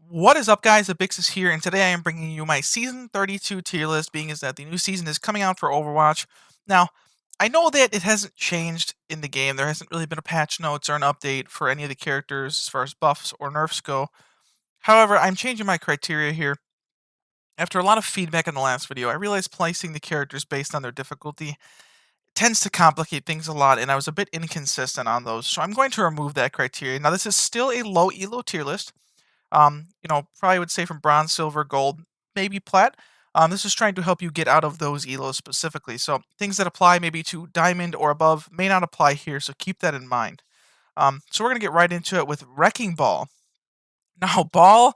What is up, guys? Abix is here, and today I am bringing you my Season 32 tier list, being as that the new season is coming out for Overwatch. Now, I know that it hasn't changed in the game. There hasn't really been a patch notes or an update for any of the characters as far as buffs or nerfs go. However, I'm changing my criteria here. After a lot of feedback in the last video, I realized placing the characters based on their difficulty tends to complicate things a lot, and I was a bit inconsistent on those. So I'm going to remove that criteria. Now, this is still a low elo tier list. Probably would say from bronze, silver, gold, maybe plat. This is trying to help you get out of those elos specifically. So things that apply maybe to diamond or above may not apply here, so keep that in mind. So we're gonna get right into it with Wrecking Ball. Now, Ball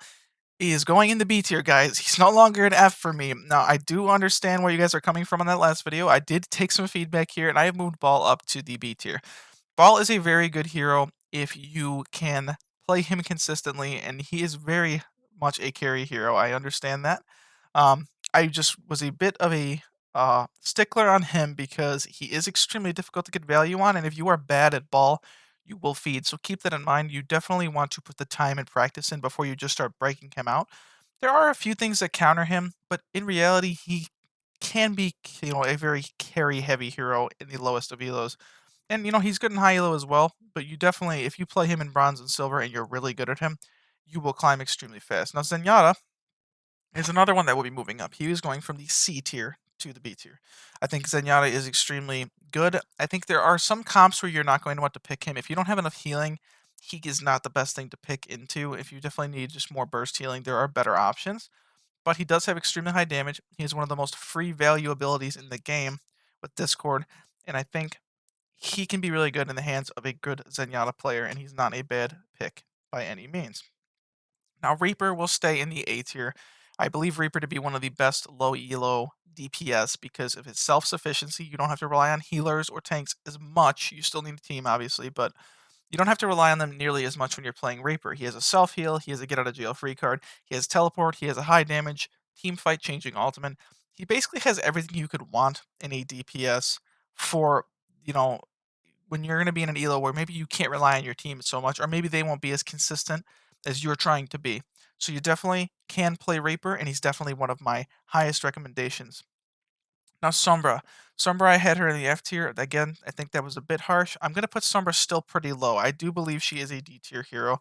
is going in the B tier, guys. He's no longer an F for me. Now, I do understand where you guys are coming from on that last video. I did take some feedback here, and I have moved Ball up to the B tier. Ball is a very good hero if you can play him consistently, and he is very much a carry hero. I understand that. I just was a bit of a stickler on him because he is extremely difficult to get value on, and if you are bad at Ball, you will feed. So keep that in mind. You definitely want to put the time and practice in before you just start breaking him out. There are a few things that counter him, but in reality, he can be, a very carry heavy hero in the lowest of elos. And he's good in high elo as well, but you definitely, if you play him in bronze and silver and you're really good at him, you will climb extremely fast. Now Zenyatta is another one that will be moving up. He is going from the C tier to the B tier. I think Zenyatta is extremely good. I think there are some comps where you're not going to want to pick him. If you don't have enough healing, he is not the best thing to pick into. If you definitely need just more burst healing, there are better options. But he does have extremely high damage. He is one of the most free value abilities in the game with Discord, and I think he can be really good in the hands of a good Zenyatta player, and he's not a bad pick by any means. Now, Reaper will stay in the A tier. I believe Reaper to be one of the best low elo DPS because of his self sufficiency. You don't have to rely on healers or tanks as much. You still need a team, obviously, but you don't have to rely on them nearly as much when you're playing Reaper. He has a self heal, he has a get out of jail free card, he has teleport, he has a high damage, team fight changing ultimate. He basically has everything you could want in a DPS for, you know, when you're going to be in an elo where maybe you can't rely on your team so much, or maybe they won't be as consistent as you're trying to be. So you definitely can play Reaper, and he's definitely one of my highest recommendations. Now Sombra. Sombra, I had her in the F tier. Again, I think that was a bit harsh. I'm going to put Sombra still pretty low. I do believe she is a D tier hero.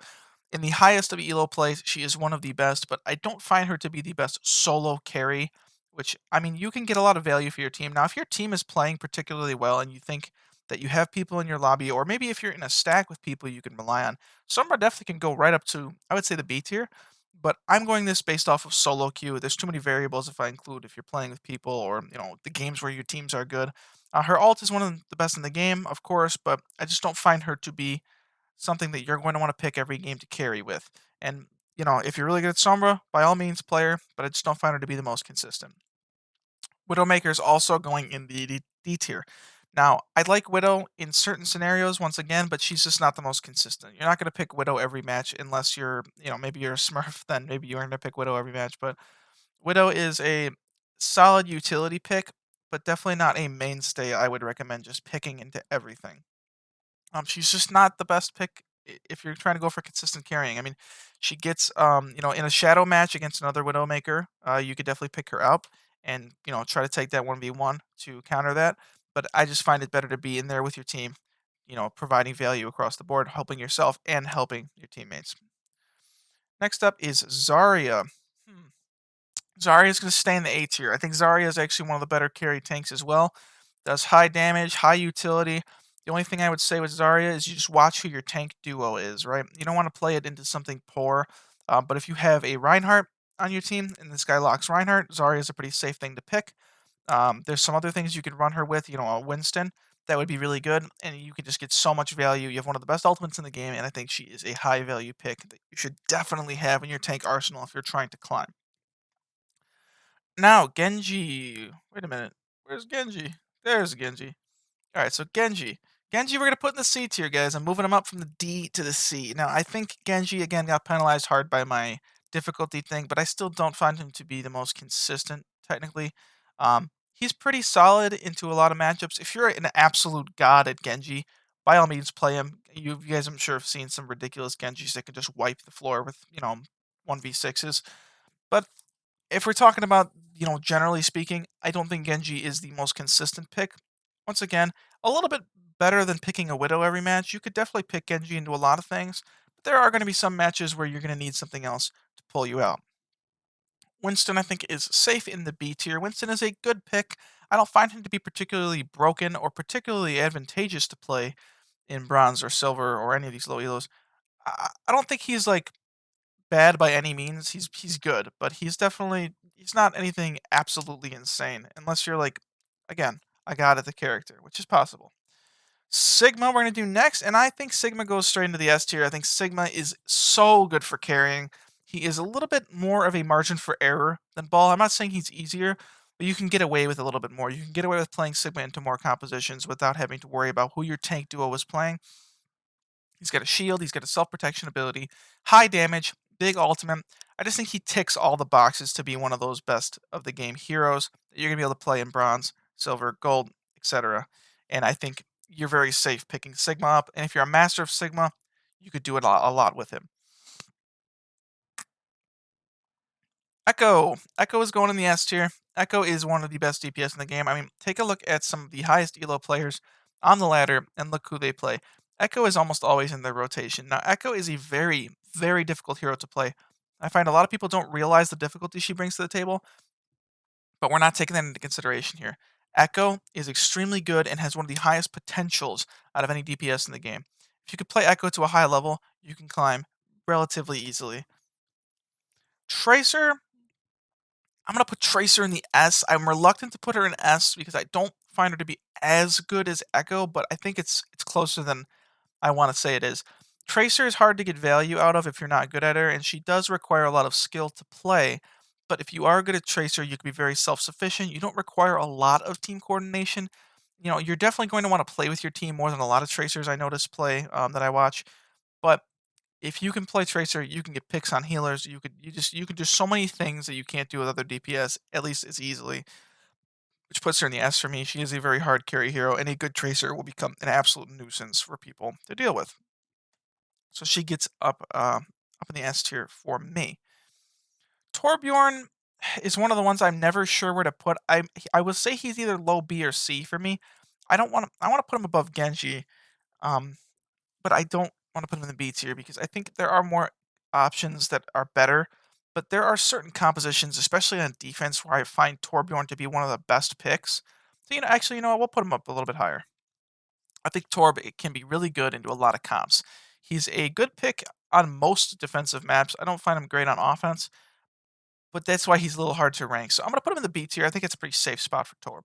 In the highest of elo plays, she is one of the best, but I don't find her to be the best solo carry, which, I mean, you can get a lot of value for your team. Now, if your team is playing particularly well and you think that you have people in your lobby, or maybe if you're in a stack with people you can rely on, Sombra definitely can go right up to, I would say, the B tier, but I'm going this based off of solo queue. There's too many variables if I include if you're playing with people or, the games where your teams are good. Her ult is one of the best in the game, of course, but I just don't find her to be something that you're going to want to pick every game to carry with. And, if you're really good at Sombra, by all means, player, but I just don't find her to be the most consistent. Widowmaker is also going in the D tier. Now, I like Widow in certain scenarios once again, but she's just not the most consistent. You're not going to pick Widow every match unless you're, maybe you're a Smurf, then maybe you're going to pick Widow every match. But Widow is a solid utility pick, but definitely not a mainstay I would recommend just picking into everything. She's just not the best pick if you're trying to go for consistent carrying. I mean, she gets, in a shadow match against another Widowmaker, you could definitely pick her up and, try to take that 1v1 to counter that. But I just find it better to be in there with your team, providing value across the board, helping yourself and helping your teammates. Next up is Zarya. Hmm. Zarya is going to stay in the A tier. I think Zarya is actually one of the better carry tanks as well. Does high damage, high utility. The only thing I would say with Zarya is you just watch who your tank duo is, right? You don't want to play it into something poor. But if you have a Reinhardt on your team and this guy locks Reinhardt, Zarya is a pretty safe thing to pick. There's some other things you could run her with, a Winston. That would be really good, and you can just get so much value. You have one of the best ultimates in the game, and I think she is a high value pick that you should definitely have in your tank arsenal if you're trying to climb. Now, Genji. Wait a minute. Where's Genji? There's Genji. All right, so Genji. Genji, we're going to put in the C tier, guys. I'm moving him up from the D to the C. Now, I think Genji, again, got penalized hard by my difficulty thing, but I still don't find him to be the most consistent, technically. He's pretty solid into a lot of matchups. If you're an absolute god at Genji, by all means, play him. You guys, I'm sure, have seen some ridiculous Genjis that can just wipe the floor with, 1v6s. But if we're talking about, generally speaking, I don't think Genji is the most consistent pick. Once again, a little bit better than picking a Widow every match. You could definitely pick Genji into a lot of things, but there are going to be some matches where you're going to need something else to pull you out. Winston, I think, is safe in the B tier. Winston is a good pick. I don't find him to be particularly broken or particularly advantageous to play in bronze or silver or any of these low elos. I don't think he's like bad by any means. He's good, but he's not anything absolutely insane unless you're like, again, a god at the character, which is possible. Sigma we're gonna do next, and I think Sigma goes straight into the S tier. I think Sigma is so good for carrying. He is a little bit more of a margin for error than Ball. I'm not saying he's easier, but you can get away with a little bit more. You can get away with playing Sigma into more compositions without having to worry about who your tank duo is playing. He's got a shield, he's got a self-protection ability, high damage, big ultimate. I just think he ticks all the boxes to be one of those best of the game heroes that you're gonna be able to play in bronze, silver, gold, etc. And I think you're very safe picking Sigma up. And if you're a master of Sigma, you could do it a lot with him. Echo. Echo is going in the S tier. Echo is one of the best DPS in the game. I mean, take a look at some of the highest elo players on the ladder and look who they play. Echo is almost always in their rotation. Now, Echo is a very, very difficult hero to play. I find a lot of people don't realize the difficulty she brings to the table, but we're not taking that into consideration here. Echo is extremely good and has one of the highest potentials out of any DPS in the game. If you could play Echo to a high level, you can climb relatively easily. Tracer, I'm gonna put Tracer in the S. I'm reluctant to put her in S because I don't find her to be as good as Echo, but I think it's closer than I want to say it is. Tracer is hard to get value out of if you're not good at her, and she does require a lot of skill to play. But if you are good at Tracer, you can be very self-sufficient. You don't require a lot of team coordination. You're definitely going to want to play with your team more than a lot of Tracers I notice play that I watch. But if you can play Tracer, you can get picks on healers. You can do so many things that you can't do with other DPS, at least as easily, which puts her in the S for me. She is a very hard carry hero, and a good Tracer will become an absolute nuisance for people to deal with. So she gets up in the S tier for me. Torbjorn is one of the ones I'm never sure where to put. I will say he's either low B or C for me. I want to put him above Genji, um, but I don't want to put him in the B tier because I think there are more options that are better. But there are certain compositions, especially on defense, where I find Torbjorn to be one of the best picks. So actually, what? We'll put him up a little bit higher. I think Torb can be really good into a lot of comps. He's a good pick on most defensive maps. I don't find him great on offense, but that's why he's a little hard to rank. So I'm going to put him in the B tier. I think it's a pretty safe spot for Torb.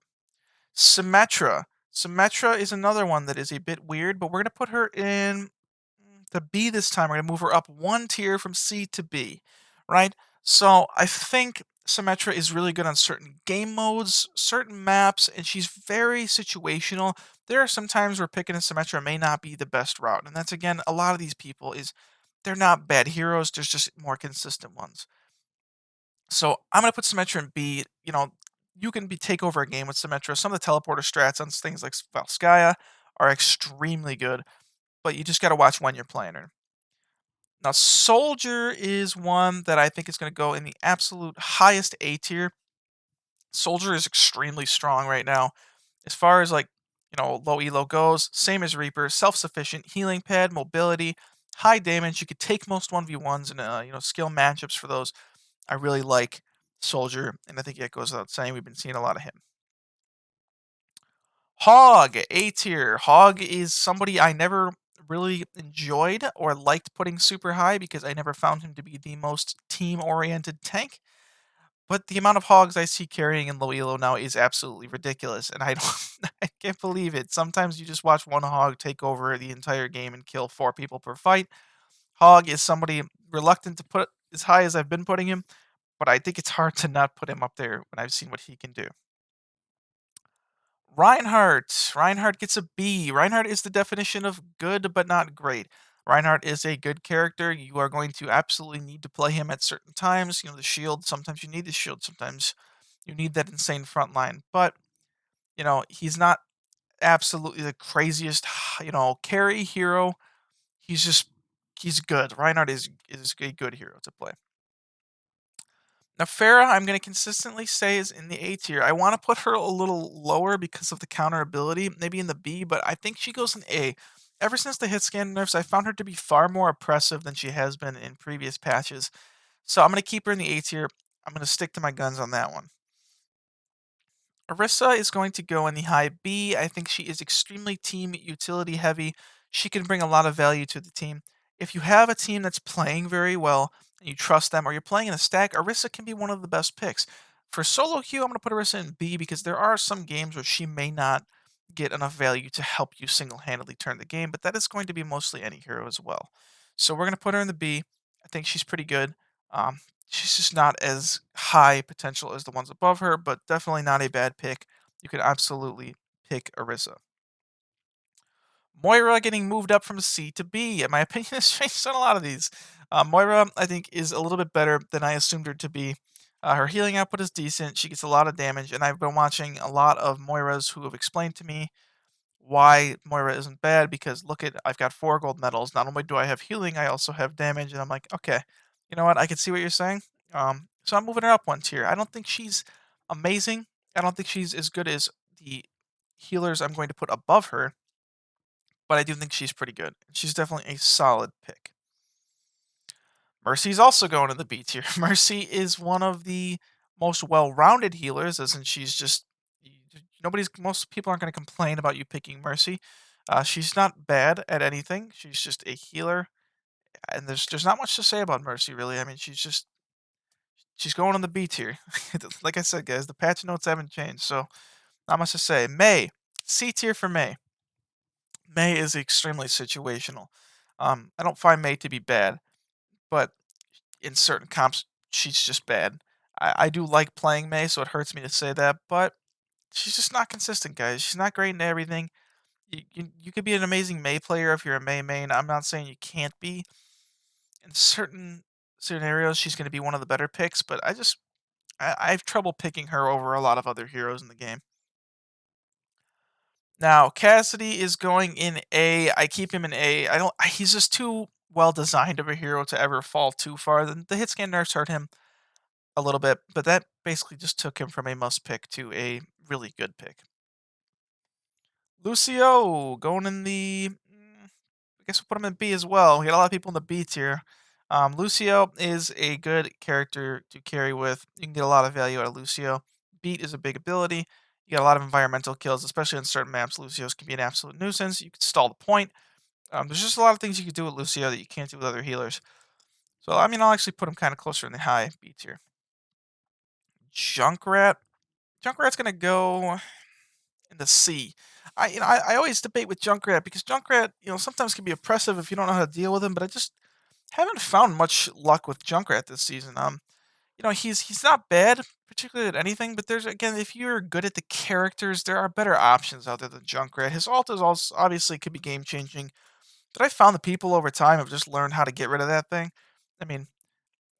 Symmetra. Symmetra is another one that is a bit weird, but we're going to put her in the B this time. We're going to move her up one tier from C to B, right? So I think Symmetra is really good on certain game modes, certain maps, and she's very situational. There are some times where picking a Symmetra may not be the best route, and that's again a lot of these people is they're not bad heroes. There's just more consistent ones. So I'm gonna put Symmetra in B. You can take over a game with Symmetra. Some of the teleporter strats on things like Valskaya are extremely good, but you just got to watch when you're playing her. Now, Soldier is one that I think is going to go in the absolute highest A tier. Soldier is extremely strong right now. As far as low elo goes, same as Reaper, self-sufficient, healing pad, mobility, high damage. You could take most 1v1s and skill matchups for those. I really like Soldier, and I think it goes without saying we've been seeing a lot of him. Hog, A tier. Hog is somebody I never really enjoyed or liked putting super high because I never found him to be the most team-oriented tank. But the amount of hogs I see carrying in low elo now is absolutely ridiculous, and I don't, I can't believe it. Sometimes you just watch one hog take over the entire game and kill 4 people per fight. Hog is somebody reluctant to put as high as I've been putting him, but I think it's hard to not put him up there when I've seen what he can do. Reinhardt. Reinhardt gets a B. Reinhardt is the definition of good but not great. Reinhardt is a good character. You are going to absolutely need to play him at certain times. The shield, sometimes you need the shield, sometimes you need that insane front line. But, he's not absolutely the craziest, carry hero. He's good. Reinhardt is a good hero to play. Now, Pharah, I'm going to consistently say is in the A tier. I want to put her a little lower because of the counter ability, maybe in the B, but I think she goes in A. Ever since the hit scan nerfs, I found her to be far more oppressive than she has been in previous patches. So I'm going to keep her in the A tier. I'm going to stick to my guns on that one. Orisa is going to go in the high B. I think she is extremely team utility heavy. She can bring a lot of value to the team. If you have a team that's playing very well and you trust them, or you're playing in a stack, Orisa can be one of the best picks. For solo queue, I'm going to put Orisa in B because there are some games where she may not get enough value to help you single-handedly turn the game, but that is going to be mostly any hero as well. So we're going to put her in the B. I think she's pretty good. Um, She's just not as high potential as the ones above her, but definitely not a bad pick. You could absolutely pick Orisa. Moira getting moved up from C to B. In my opinion, has changed on a lot of these. Moira, I think, is a little bit better than I assumed her to be. Her healing output is decent. She gets a lot of damage, and I've been watching a lot of Moiras who have explained to me why Moira isn't bad, because look at, I've got 4 gold medals. Not only do I have healing, I also have damage, and I'm like, okay, you know what? I can see what you're saying. So I'm moving her up one tier. I don't think she's amazing. I don't think she's as good as the healers I'm going to put above her, but I do think she's pretty good. She's definitely a solid pick. Mercy's also going in the B tier. Mercy is one of the most well-rounded healers, as in she's just most people aren't going to complain about you picking Mercy. She's not bad at anything. She's just a healer, and there's not much to say about Mercy really. I mean, she's going on the B tier. Like I said, guys, the patch notes haven't changed, so not much to say. Mei, C tier for Mei. Mei is extremely situational. I don't find Mei to be bad, but in certain comps, she's just bad. I do like playing Mei, so it hurts me to say that, but she's just not consistent, guys. She's not great in everything. You could be an amazing Mei player if you're a Mei main. I'm not saying you can't be. In certain scenarios, she's going to be one of the better picks, but I have trouble picking her over a lot of other heroes in the game. Now, Cassidy is going in A. I keep him in A. I don't. He's just too well designed of a hero to ever fall too far. The hit scan nerfs hurt him a little bit, but that basically just took him from a must pick to a really good pick. Lucio going in the. I guess we'll put him in B as well. We got a lot of people in the B tier. Lucio is a good character to carry with. You can get a lot of value out of Lucio. Beat is a big ability. You got a lot of environmental kills, especially on certain maps. Lucio's can be an absolute nuisance. You can stall the point. There's just a lot of things you can do with Lucio that you can't do with other healers. So, I mean, I'll actually put him kind of closer in the high B tier. Junkrat. Junkrat's going to go in the C. I always debate with Junkrat because Junkrat, sometimes can be oppressive if you don't know how to deal with him, but I just haven't found much luck with Junkrat this season. He's not bad, particularly at anything, but there's, again, if you're good at the characters, there are better options out there than Junkrat. His ult is also obviously could be game changing, but I found the people over time have just learned how to get rid of that thing. I mean,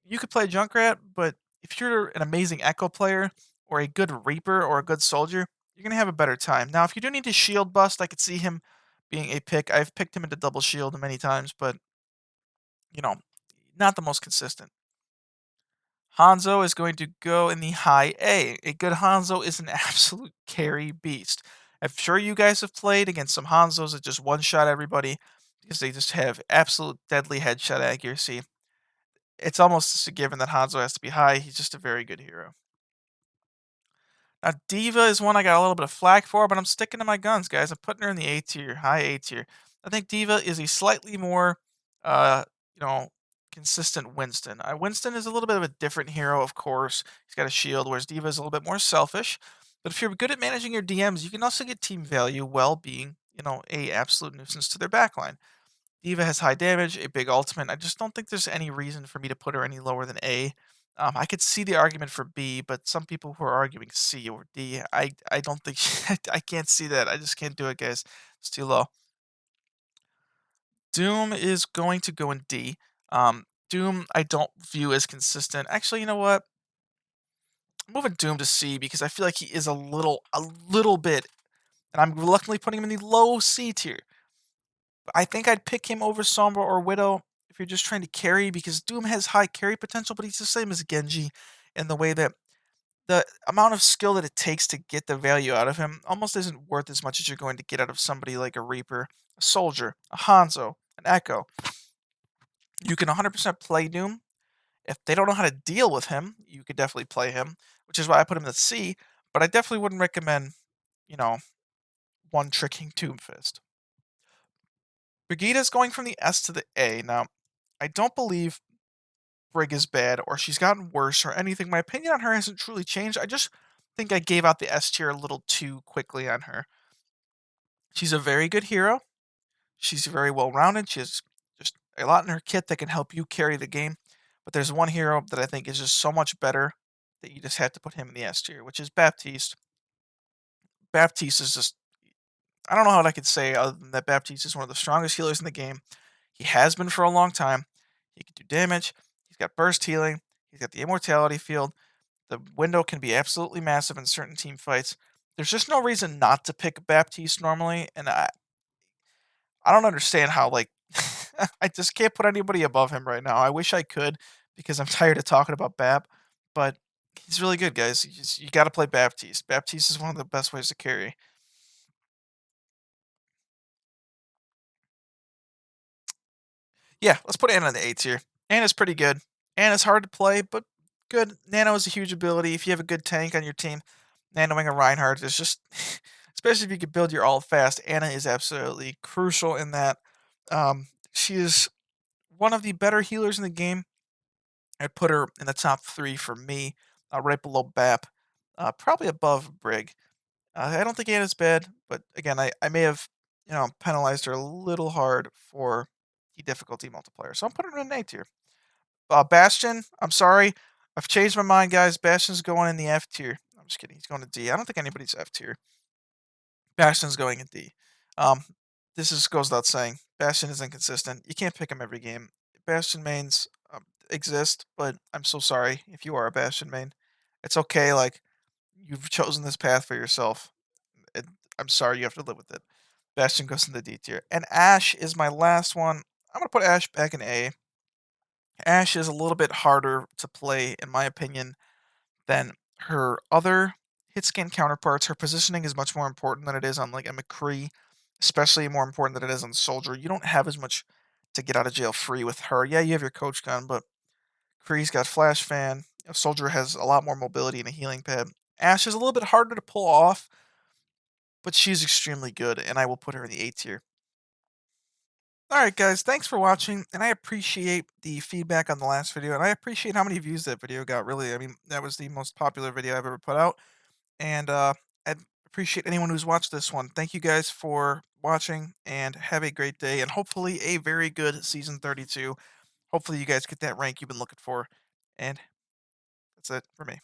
you could play Junkrat, but if you're an amazing Echo player or a good Reaper or a good Soldier, you're gonna have a better time. Now, if you do need to shield bust, I could see him being a pick. I've picked him into double shield many times, but you know, not the most consistent. Hanzo is going to go in the high A. A good Hanzo is an absolute carry beast. I'm sure you guys have played against some Hanzos that just one-shot everybody because they just have absolute deadly headshot accuracy. It's almost just a given that Hanzo has to be high. He's just a very good hero. Now, Diva is one I got a little bit of flack for, but I'm sticking to my guns, guys. I'm putting her in the A tier, high A tier. I think Diva is a slightly more, uh, you know, consistent Winston. Winston is a little bit of a different hero, of course. He's got a shield, whereas Diva is a little bit more selfish. But if you're good at managing your DMs, you can also get team value while being, a absolute nuisance to their backline. Diva has high damage, a big ultimate. I just don't think there's any reason for me to put her any lower than A. I could see the argument for B, but some people who are arguing C or D, I don't think I can't see that. I just can't do it, guys. It's too low. Doom is going to go in D. Doom I don't view as consistent. Actually, you know what? I'm moving Doom to C because I feel like he is a little bit, and I'm reluctantly putting him in the low C tier. I think I'd pick him over Sombra or Widow if you're just trying to carry, because Doom has high carry potential, but he's the same as Genji. in the way that the amount of skill that it takes to get the value out of him almost isn't worth as much as you're going to get out of somebody like a Reaper, a Soldier, a Hanzo, an Echo. You can 100% play Doom. If they don't know how to deal with him, you could definitely play him, which is why I put him at C, but I definitely wouldn't recommend, you know, one-tricking Doomfist. Brigitte is going from the S to the A. Now, I don't believe Brig is bad or she's gotten worse or anything. My opinion on her hasn't truly changed. I just think I gave out the S tier a little too quickly on her. She's a very good hero. She's very well rounded. She has just a lot in her kit that can help you carry the game. But there's one hero that I think is just so much better that you just have to put him in the S tier, which is Baptiste. Baptiste is just, I don't know what I could say other than that Baptiste is one of the strongest healers in the game. He has been for a long time. He can do damage. He's got burst healing. He's got the immortality field. The window can be absolutely massive in certain team fights. There's just no reason not to pick Baptiste normally, and I don't understand how, like, I just can't put anybody above him right now. I wish I could because I'm tired of talking about Bap, but he's really good, guys. You got to play Baptiste. Baptiste is one of the best ways to carry. Yeah, let's put Anna in the A tier. Anna's pretty good. Anna's hard to play, but good. Nano is a huge ability. If you have a good tank on your team, nanoing a Reinhardt is just, especially if you can build your ult fast, Anna is absolutely crucial in that. She is one of the better healers in the game. I'd put her in the top 3 for me, right below Bap, probably above Brig. I don't think Anna's bad, but again, I may have, penalized her a little hard for the difficulty multiplier, so I'm putting her in an A tier. Bastion, I'm sorry, I've changed my mind, guys. Bastion's going in the F tier. I'm just kidding. He's going to D. I don't think anybody's F tier. Bastion's going in D. Um, this is goes without saying. Bastion is inconsistent. You can't pick him every game. Bastion mains exist, but I'm so sorry if you are a Bastion main. It's okay. Like, you've chosen this path for yourself. And I'm sorry you have to live with it. Bastion goes in the D tier. And Ashe is my last one. I'm gonna put Ashe back in A. Ashe is a little bit harder to play, in my opinion, than her other hit scan counterparts. Her positioning is much more important than it is on like a McCree, especially more important than it is on Soldier. You don't have as much to get out of jail free with her. Yeah, you have your coach gun, but Kree's got Flash Fan. Soldier has a lot more mobility and a healing pad. Ashe is a little bit harder to pull off, but she's extremely good, and I will put her in the A tier. Alright guys, thanks for watching, and I appreciate the feedback on the last video, and I appreciate how many views that video got, really. I mean, that was the most popular video I've ever put out, and, I appreciate anyone who's watched this one. Thank you guys for watching, and have a great day, and hopefully a very good Season 32. Hopefully you guys get that rank you've been looking for, and that's it for me.